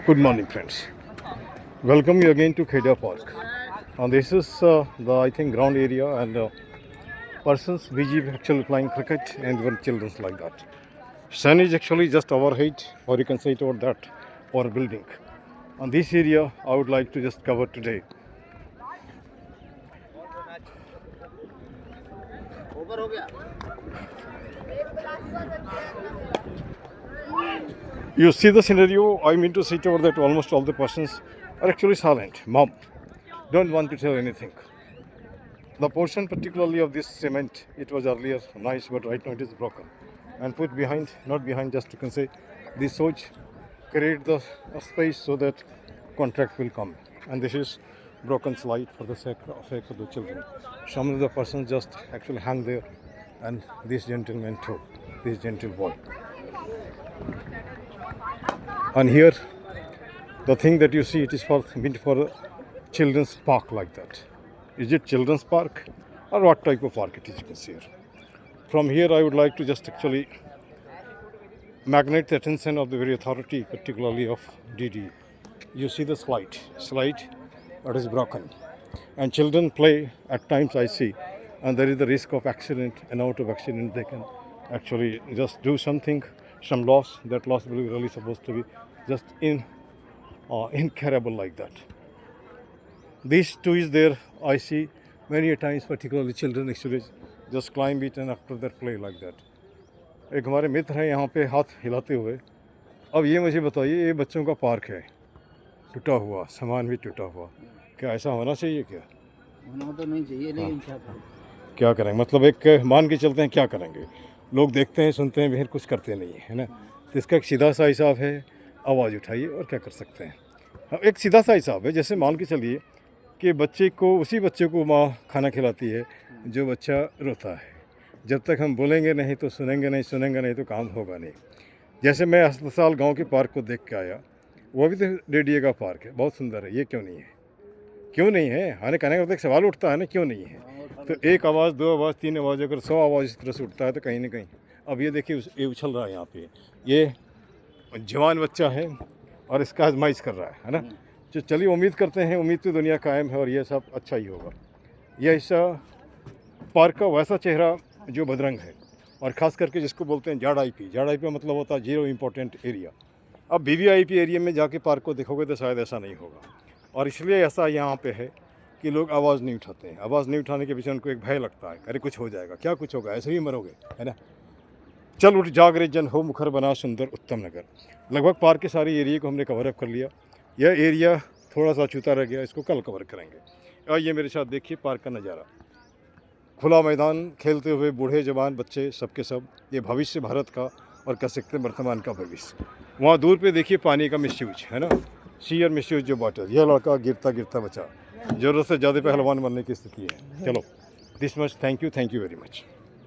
Good morning, friends. Welcome you again to Kheda Park. This is the I think ground area and persons busy actually playing cricket and even children's like that. Sun is actually just overhead, or you can say it over that, or building. On this area, I would like to just cover today. You see the scenario. I mean to say it over that almost all the persons are actually silent. Mom, don't want to tell anything. The portion particularly of this cement, it was earlier nice, but right now it is broken. And put behind, not behind, just you can say, this soch create the space so that contract will come. And this is broken slide for the sake of the children. Some of the persons just actually hang there, and this gentleman too, this gentle boy. And here, the thing that you see, it is meant for children's park like that. Is it children's park or what type of park it is, you can see here. From here, I would like to just actually magnate the attention of the very authority, particularly of DD. You see the slide that is broken. And children play at times, I see, and there is the risk of accident, and out of accident they can actually just do something, some loss. That loss will be really supposed to be just incurable like that. This too is there, I see many a times, particularly children actually just climb it and after that play like that. एक हमारे मित्र हैं यहाँ पे हाथ हिलाते हुए. अब ये मुझे बताइए, ये बच्चों का पार्क है, टूटा हुआ सामान भी टूटा हुआ, क्या ऐसा होना चाहिए? क्या होना तो नहीं चाहिए, लेकिन क्या करेंगे? मतलब एक मान के चलते हैं, क्या करेंगे? लोग देखते हैं, सुनते हैं, फिर कुछ करते नहीं है ना. तो इसका एक सीधा सा हिसाब है, आवाज़ उठाइए और क्या कर सकते हैं. एक सीधा सा हिसाब है, जैसे मान के चलिए कि उसी बच्चे को माँ खाना खिलाती है जो बच्चा रोता है. जब तक हम बोलेंगे नहीं तो सुनेंगे नहीं तो काम होगा नहीं. जैसे मैं अस्पताल गांव के पार्क को देख के आया, वो भी तो DDA का पार्क है, बहुत सुंदर है. ये क्यों नहीं है? आने कहने का एक सवाल उठता है ना, क्यों नहीं है? तो एक आवाज़, दो आवाज़, तीन आवाज़, अगर 100 आवाज़ इस तरह से उठता है तो कहीं ना कहीं. अब ये देखिए, ये उछल रहा है यहाँ पे, ये जवान बच्चा है और इसका आजमाइश कर रहा है ना. तो चलिए उम्मीद करते हैं, उम्मीद तो दुनिया कायम है और ये सब अच्छा ही होगा. यह हिस्सा पार्क का वैसा चेहरा जो बदरंग है, और ख़ास करके जिसको बोलते हैं जाड़ IP का मतलब होता है जीरो इम्पोर्टेंट एरिया. अब VVIP एरिया में जाके पार्क को देखोगे तो शायद ऐसा नहीं होगा, और इसलिए ऐसा यहाँ पे है कि लोग आवाज़ नहीं उठाते हैं. आवाज़ नहीं उठाने के पीछे उनको एक भय लगता है, अरे कुछ हो जाएगा. क्या कुछ होगा? ऐसे ही मरोगे, है ना. चल उठ जाग रे जन, हो मुखर बना सुंदर उत्तम नगर. लगभग पार्क के सारे एरिया को हमने कवर अप कर लिया. यह एरिया थोड़ा सा छूता रह गया, इसको कल कवर करेंगे. और ये मेरे साथ देखिए पार्क का नज़ारा, खुला मैदान, खेलते हुए बूढ़े जवान बच्चे सबके सब. ये भविष्य भारत का, और कह सकते हैं वर्तमान का भविष्य. वहाँ दूर पे देखिए पानी का मिसयूज है ना, सीयर मिसयूज जो वाटर. यह लड़का गिरता बचा, ज़रूरत से ज़्यादा पहलवान बनने की स्थिति है. चलो, this much. Thank you very much.